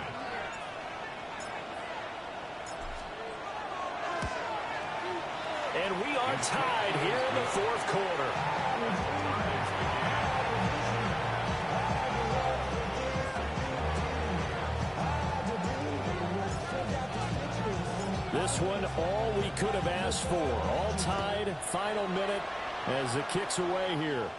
B: And we are tied here in the 4th quarter.
E: This one, all we could have asked for. All tied, final minute as the kick's away here.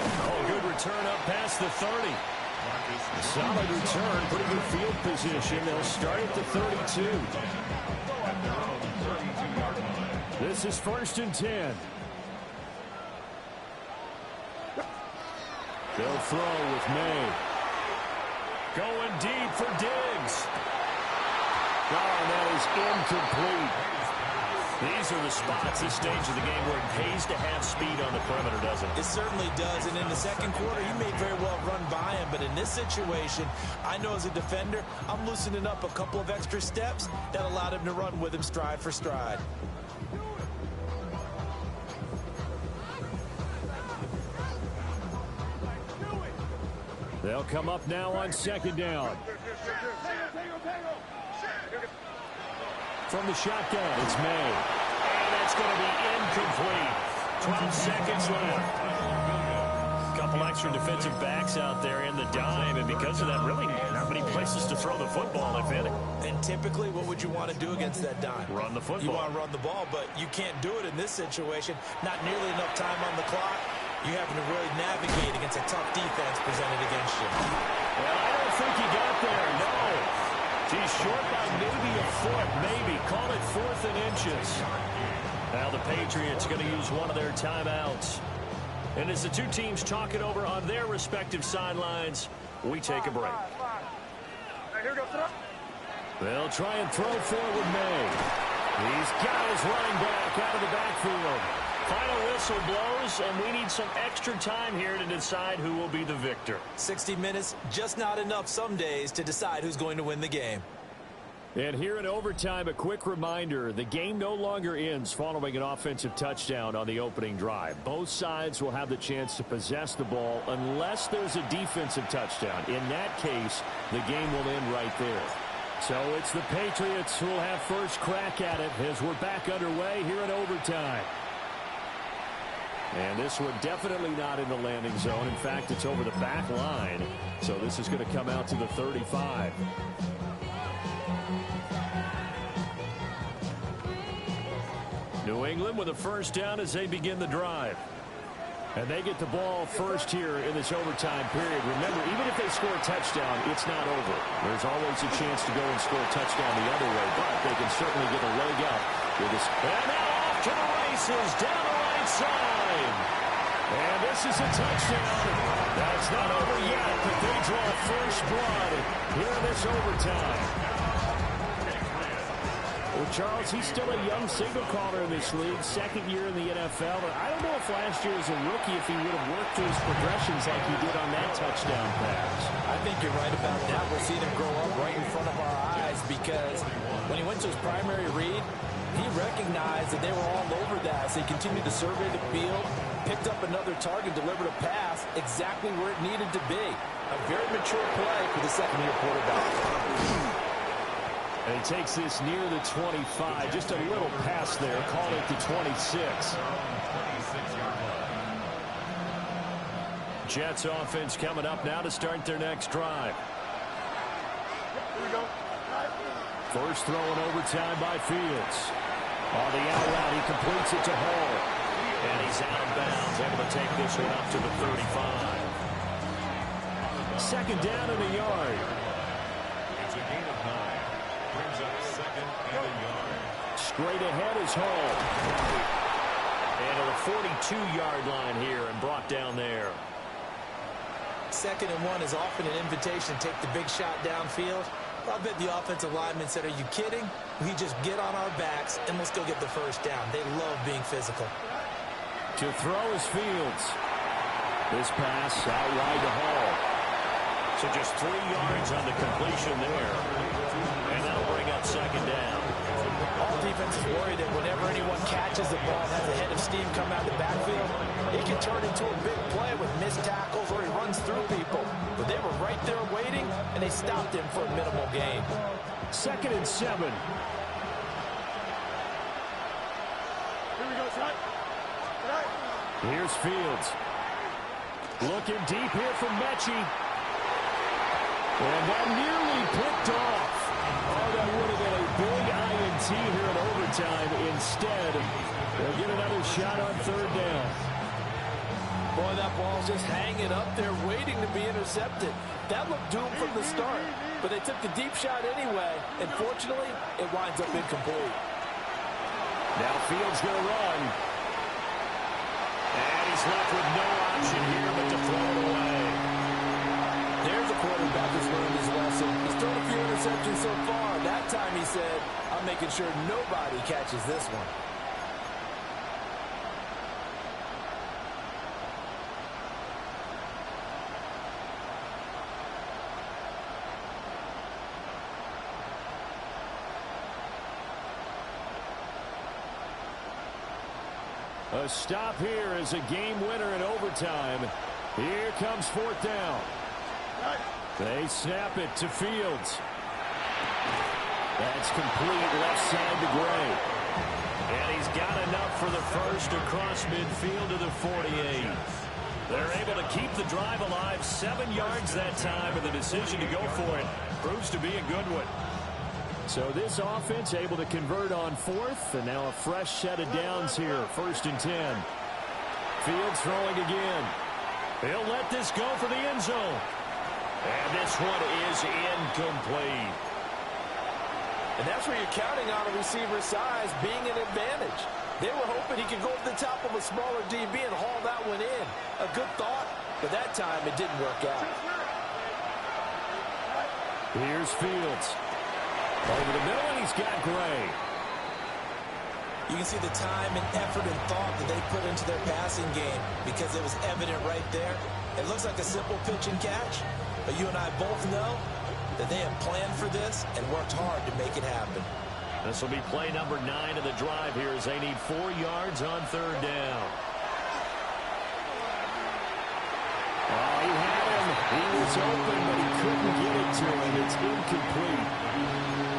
B: Oh, good return up past the 30.
E: Solid return, pretty good field position. They'll start at the 32. This is 1st and 10. They'll throw with May.
B: Going deep for Diggs.
E: Oh, and that is incomplete.
B: These are the spots, this stage of the game, where it pays to have speed on the perimeter, doesn't it?
C: It certainly does, and in the 2nd quarter, he may very well run by him, but in this situation, I know as a defender, I'm loosening up a couple of extra steps that allowed him to run with him stride for stride.
E: They'll come up now on 2nd down. From the shotgun, it's May.
B: And that's going to be incomplete. 12 seconds left. A couple extra defensive backs out there in the dime, and because of that, really not many places to throw the football, if any.
C: And typically, what would you want to do against that dime?
B: Run the football.
C: You want to run the ball, but you can't do it in this situation. Not nearly enough time on the clock. You having to really navigate against a tough defense presented against you.
B: Well, I don't think he got there, no. He's short by maybe a foot, maybe. Call it 4th and inches. Now the Patriots going to use one of their timeouts. And as the two teams talk it over on their respective sidelines, we take a break.
E: They'll try and throw forward May. He's got his running back out of the backfield.
B: Final whistle blows, and we need some extra time here to decide who will be the victor.
C: 60 minutes, just not enough some days to decide who's going to win the game.
E: And here in overtime, a quick reminder, the game no longer ends following an offensive touchdown on the opening drive. Both sides will have the chance to possess the ball unless there's a defensive touchdown. In that case, the game will end right there. So it's the Patriots who will have first crack at it as we're back underway here in overtime. And this one definitely not in the landing zone. In fact, it's over the back line. So this is going to come out to the 35. New England with a first down as they begin the drive. And they get the ball first here in this overtime period. Remember, even if they score a touchdown, it's not over. There's always a chance to go and score a touchdown the other way, but they can certainly get a leg up with this.
B: And now off to the races down the right side.
E: And this is a touchdown. That's not over yet, but they draw first blood here in this overtime. Well, Charles, he's still a young signal caller in this league, second year in the NFL. But I don't know if last year as a rookie, if he would have worked through his progressions like he did on that touchdown pass.
C: I think you're right about that. We're seeing him grow up right in front of our eyes because when he went to his primary read, he recognized that they were all over that. So he continued to survey the field, picked up another target, delivered a pass exactly where it needed to be. A very mature play for the second-year quarterback.
E: And he takes this near the 25. Just a little pass there. Call it the 26. Jets offense coming up now to start their next drive.
F: Here we go.
E: First throw in overtime by Fields. On the out route, he completes it to Hall.
B: And he's out of bounds, able to take this one up to the 35.
E: Second down in a yard.
D: It's a gain of 9. Brings up second and a yard.
E: Straight ahead is Hall.
B: And to the 42-yard line here and brought down there.
C: Second and 1 is often an invitation to take the big shot downfield. I bet the offensive lineman said, are you kidding? We just get on our backs and let's go get the first down. They love being physical.
E: To throw is Fields. This pass out wide to Hall.
B: So just 3 yards on the completion there. And that'll bring up second down.
C: All defenses worry that whenever anyone catches the ball and has a head of steam come out of the backfield, it can turn into a big play with missed tackles or he runs through people. But they were right there waiting, and they stopped him for a minimal gain.
E: Second and 7.
F: Here we go, son.
E: Here's Fields. Looking deep here from Mechie. And that nearly picked off. Oh, that would have been a big INT here in overtime. Instead, they'll get another shot on third down.
C: Boy, that ball's just hanging up there waiting to be intercepted. That looked doomed from the start, but they took the deep shot anyway, and fortunately, it winds up incomplete.
E: Now Fields going to run.
B: And he's left with no option here but to throw it away.
C: There's a quarterback who's learned his lesson. He's thrown a few interceptions so far. That time he said, I'm making sure nobody catches this one.
E: A stop here is a game winner in overtime. Here comes fourth down. They snap it to Fields. That's complete left side to Gray.
B: And he's got enough for the first across midfield to the 48. They're able to keep the drive alive 7 yards that time, and the decision to go for it proves to be a good one.
E: So this offense able to convert on fourth, and now a fresh set of downs here, first and 10. Fields throwing again.
B: He'll let this go for the end zone. And this one is incomplete.
C: And that's where you're counting on a receiver's size being an advantage. They were hoping he could go to the top of a smaller DB and haul that one in. A good thought, but that time it didn't work out.
E: Here's Fields. Over the middle, and he's got Gray.
C: You can see the time and effort and thought that they put into their passing game because it was evident right there. It looks like a simple pitch and catch, but you and I both know that they have planned for this and worked hard to make it happen.
B: This will be play number 9 of the drive here as they need 4 yards on third down.
E: Oh, he had him. He was open, but he couldn't get it to him. It's incomplete.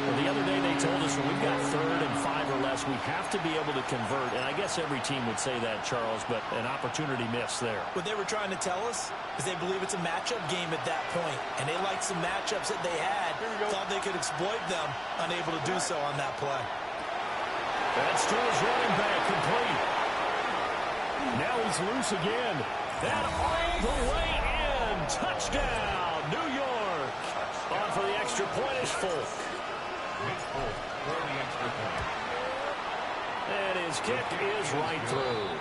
B: Well, the other day they told us when we've got 3rd and 5 or less, we have to be able to convert. And I guess every team would say that, Charles, but an opportunity missed there.
C: What they were trying to tell us is they believe it's a matchup game at that point, and they liked some matchups that they had, thought they could exploit them, unable to do so on that play.
B: That's to his running back, complete.
E: Now he's loose again.
B: That all the way in. Touchdown, New York. On for the extra point is Folk. And his kick is right through.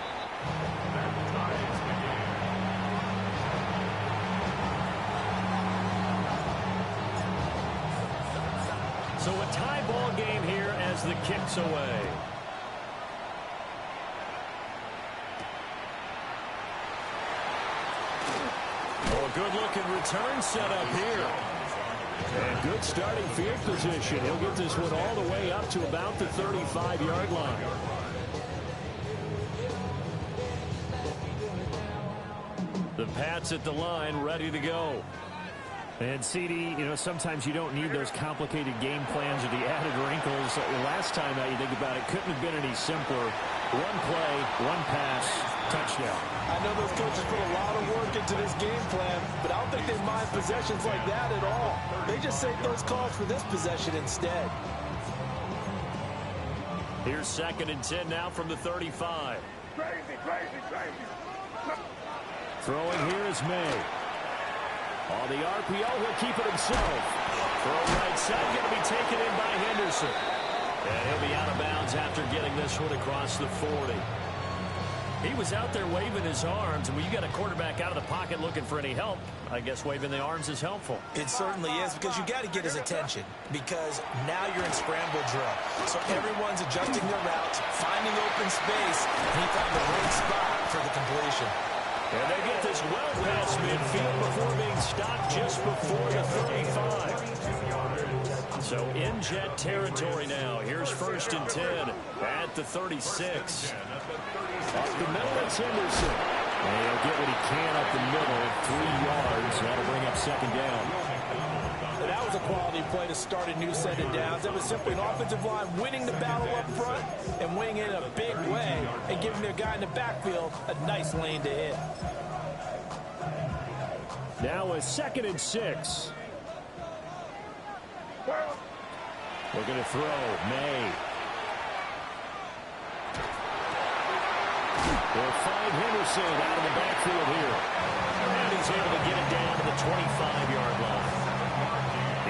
B: So a tie ball game here as the kick's away. Oh, a good-looking return set up here.
E: And good starting field position. He'll get this one all the way up to about the 35-yard line.
B: The Pats at the line, ready to go.
E: And, CD, you know, sometimes you don't need those complicated game plans or the added wrinkles. Last time, now you think about it, couldn't have been any simpler. One play, one pass, touchdown.
C: I know those coaches put a lot of work into this game plan, but I don't think they mind possessions like that at all. They just save those calls for this possession instead.
B: Here's 2nd and 10 now from the 35.
F: Crazy.
E: Throwing here is May.
B: On the RPO, he'll keep it himself. Throw right side, going to be taken in by Henderson. And he'll be out of bounds after getting this one across the 40. He was out there waving his arms, and when you got a quarterback out of the pocket looking for any help, I guess waving the arms is helpful.
C: It certainly is, because you got to get his attention, because now you're in scramble drill. So everyone's adjusting their routes, finding open space, and he found the right spot for the completion.
B: And they get this well past midfield before being stopped just before the 35. So in jet territory now. Here's 1st and 10 at the 36.
E: Up the middle, it's Henderson. And he'll get what he can up the middle, 3 yards. That'll bring up 2nd down.
C: That was a quality play to start a new set of downs. That was simply an offensive line winning the battle up front and winning it in a big way and giving their guy in the backfield a nice lane to hit.
E: Now a 2nd and 6. Looking to throw. May. They'll find Henderson out of the backfield here.
B: And he's able to get it down to the 25-yard line.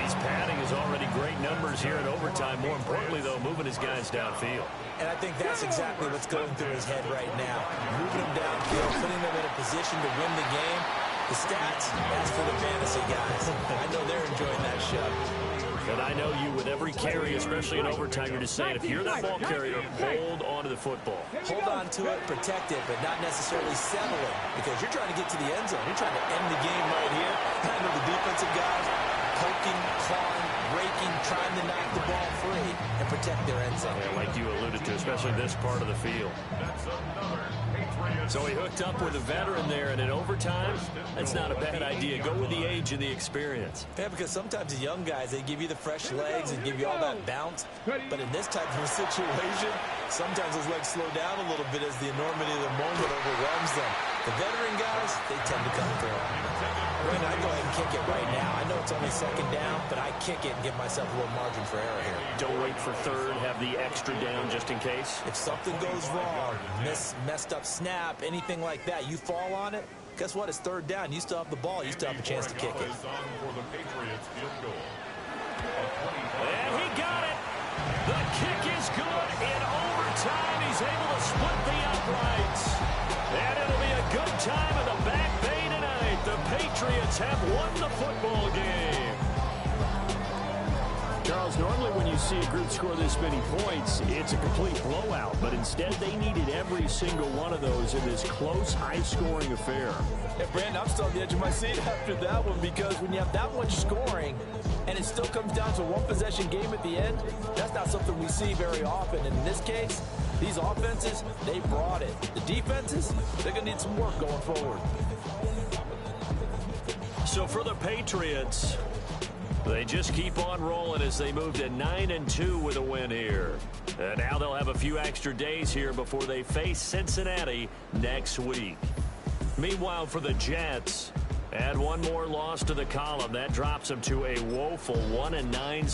B: He's padding his already great numbers here in overtime. More importantly, though, moving his guys downfield.
C: And I think that's exactly what's going through his head right now. Moving them downfield, putting them in a position to win the game. The stats, that's for the fantasy guys. I know they're enjoying that show.
B: And I know you, with every carry, especially in overtime, you're just saying, if you're that ball carrier, hold on to the football.
C: Hold on to it, protect it, but not necessarily settle it, because you're trying to get to the end zone. You're trying to end the game right here. I know the defensive guys poking, clawing, raking, trying to knock the ball free and protect their end zone.
B: Yeah, like you alluded to, especially this part of the field. So he hooked up with a veteran there, and in overtime, that's not a bad idea. Go with the age and the experience.
C: Yeah, because sometimes the young guys, they give you the fresh legs and give you all that bounce. But in this type of a situation, sometimes those legs slow down a little bit as the enormity of the moment overwhelms them. The veteran guys, they tend to come through. Brandon, I go ahead and kick it right now. I know it's only 2nd down, but I kick it and give myself a little margin for error here.
B: Don't wait for 3rd, have the extra down just in case.
C: If something goes wrong, messed up snap, anything like that, you fall on it, guess what? It's 3rd down. You still have the ball. You still have a chance to kick it.
B: And he got it. The kick is good. In overtime, he's able to split the uprights. And it'll be a good time in the Back Bay tonight. The Patriots have won the football game.
E: Charles, normally when you see a group score this many points, it's a complete blowout. But instead, they needed every single one of those in this close, high-scoring affair.
C: Yeah, Brandon, I'm still on the edge of my seat after that one, because when you have that much scoring and it still comes down to a one-possession game at the end, that's not something we see very often. And in this case, these offenses, they brought it. The defenses, they're going to need some work going forward.
B: So for the Patriots, they just keep on rolling as they move to 9-2 with a win here. And now they'll have a few extra days here before they face Cincinnati next week. Meanwhile, for the Jets, add one more loss to the column. That drops them to a woeful 1-9.